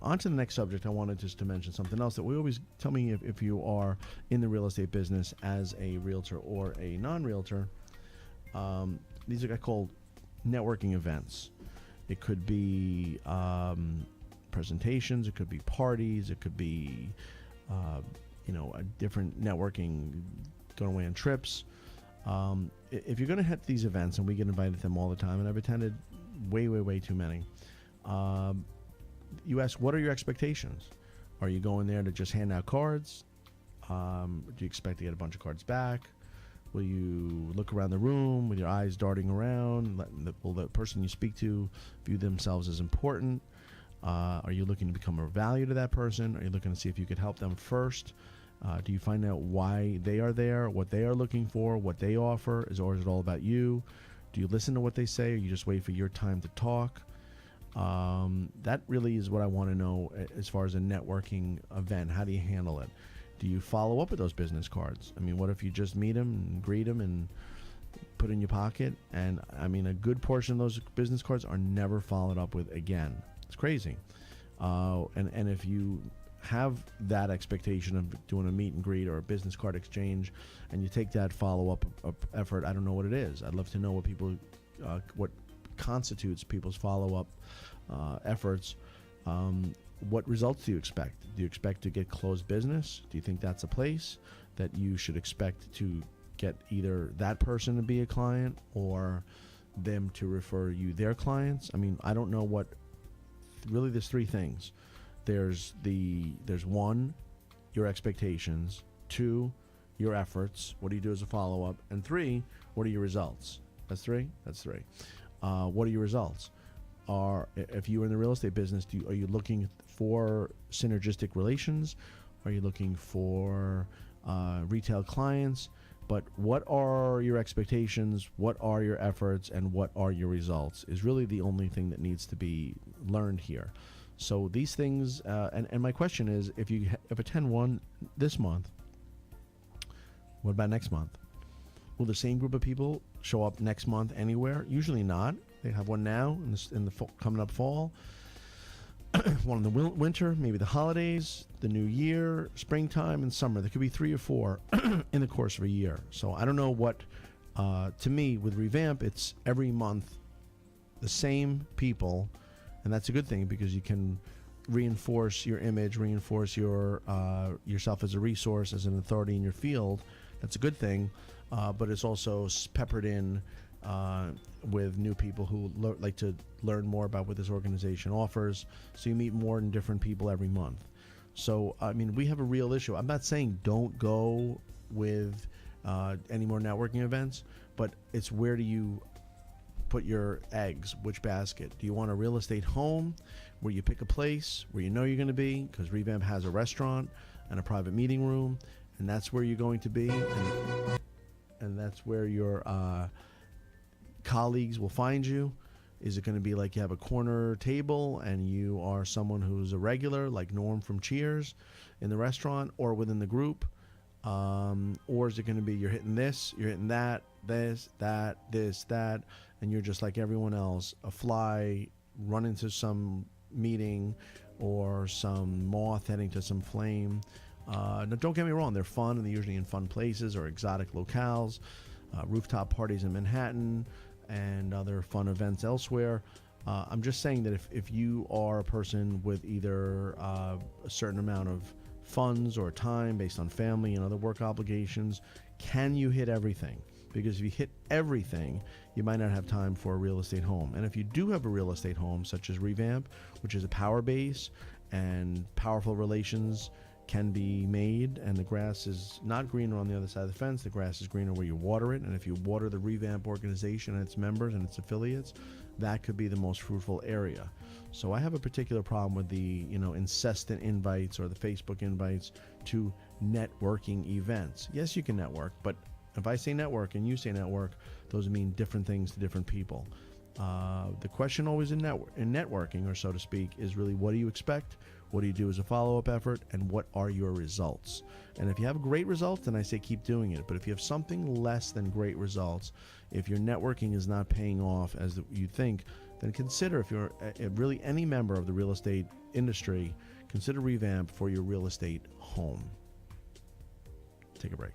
On to the next subject. I wanted just to mention something else that we always tell me if you are in the real estate business as a realtor or a non-realtor. These are called networking events. It could be presentations. It could be parties. It could be a different networking, going away on trips. If you're going to hit these events, and we get invited to them all the time, and I've attended way too many. You ask, what are your expectations? Are you going there to just hand out cards? Do you expect to get a bunch of cards back? Will you look around the room with your eyes darting around? Will the person you speak to view themselves as important? Are you looking to become of value to that person? Are you looking to see if you could help them first? Do you find out why they are there, what they are looking for, what they offer? Or is it all about you? Do you listen to what they say, or you just wait for your time to talk? That really is what I want to know as far as a networking event. How do you handle it? Do you follow up with those business cards? I mean, what if you just meet them and greet them and put in your pocket? And I mean, a good portion of those business cards are never followed up with again. It's crazy. And if you have that expectation of doing a meet and greet or a business card exchange, and you take that follow-up effort, I don't know what it is. I'd love to know what constitutes people's follow-up efforts. What results do you expect? Do you expect to get closed business? Do you think that's a place that you should expect to get either that person to be a client or them to refer you their clients? I mean, I don't know what. Really, there's three things. There's one, your expectations. Two, your efforts. What do you do as a follow-up? And three, what are your results? That's three. What are your results? If you're in the real estate business, are you looking for synergistic relations? Are you looking for retail clients? But what are your expectations? What are your efforts? And what are your results is really the only thing that needs to be learned here. So these things, and my question is, if you attend one this month, what about next month? Will the same group of people show up next month anywhere? Usually not. They have one now in the coming up fall, one in the winter, maybe the holidays, the new year, springtime, and summer. There could be 3 or 4 in the course of a year. So I don't know what. To me, with REVamp, it's every month the same people, and that's a good thing because you can reinforce your image, reinforce your yourself as a resource, as an authority in your field. That's a good thing, but it's also peppered in with new people who like to learn more about what this organization offers. So you meet more and different people every month. So, I mean, we have a real issue. I'm not saying don't go with any more networking events, but it's where do you put your eggs, which basket? Do you want a real estate home where you pick a place where you know you're going to be? Because REVamp has a restaurant and a private meeting room, and that's where you're going to be, and that's where your colleagues will find you. Is it going to be like you have a corner table and you are someone who's a regular, like Norm from Cheers, in the restaurant or within the group? Or is it going to be you're hitting this, you're hitting that, this, that, and you're just like everyone else, a fly run into some meeting or some moth heading to some flame? Now, don't get me wrong, they're fun, and they're usually in fun places or exotic locales, rooftop parties in Manhattan, and other fun events elsewhere. I'm just saying that if you are a person with either a certain amount of funds or time based on family and other work obligations, can you hit everything? Because if you hit everything, you might not have time for a real estate home. And if you do have a real estate home, such as REVamp, which is a power base and powerful relations can be made, and the grass is not greener on the other side of the fence, the grass is greener where you water it. And if you water the REVamp organization and its members and its affiliates, that could be the most fruitful area. So I have a particular problem with the incessant invites or the Facebook invites to networking events. Yes, you can network, but if I say network and you say network, those mean different things to different people. The question always in networking, or so to speak, is really, what do you expect? What do you do as a follow-up effort? And what are your results? And if you have great results, then I say keep doing it. But if you have something less than great results, if your networking is not paying off as you think, then consider, if you're really any member of the real estate industry, consider REVamp for your real estate home. Take a break.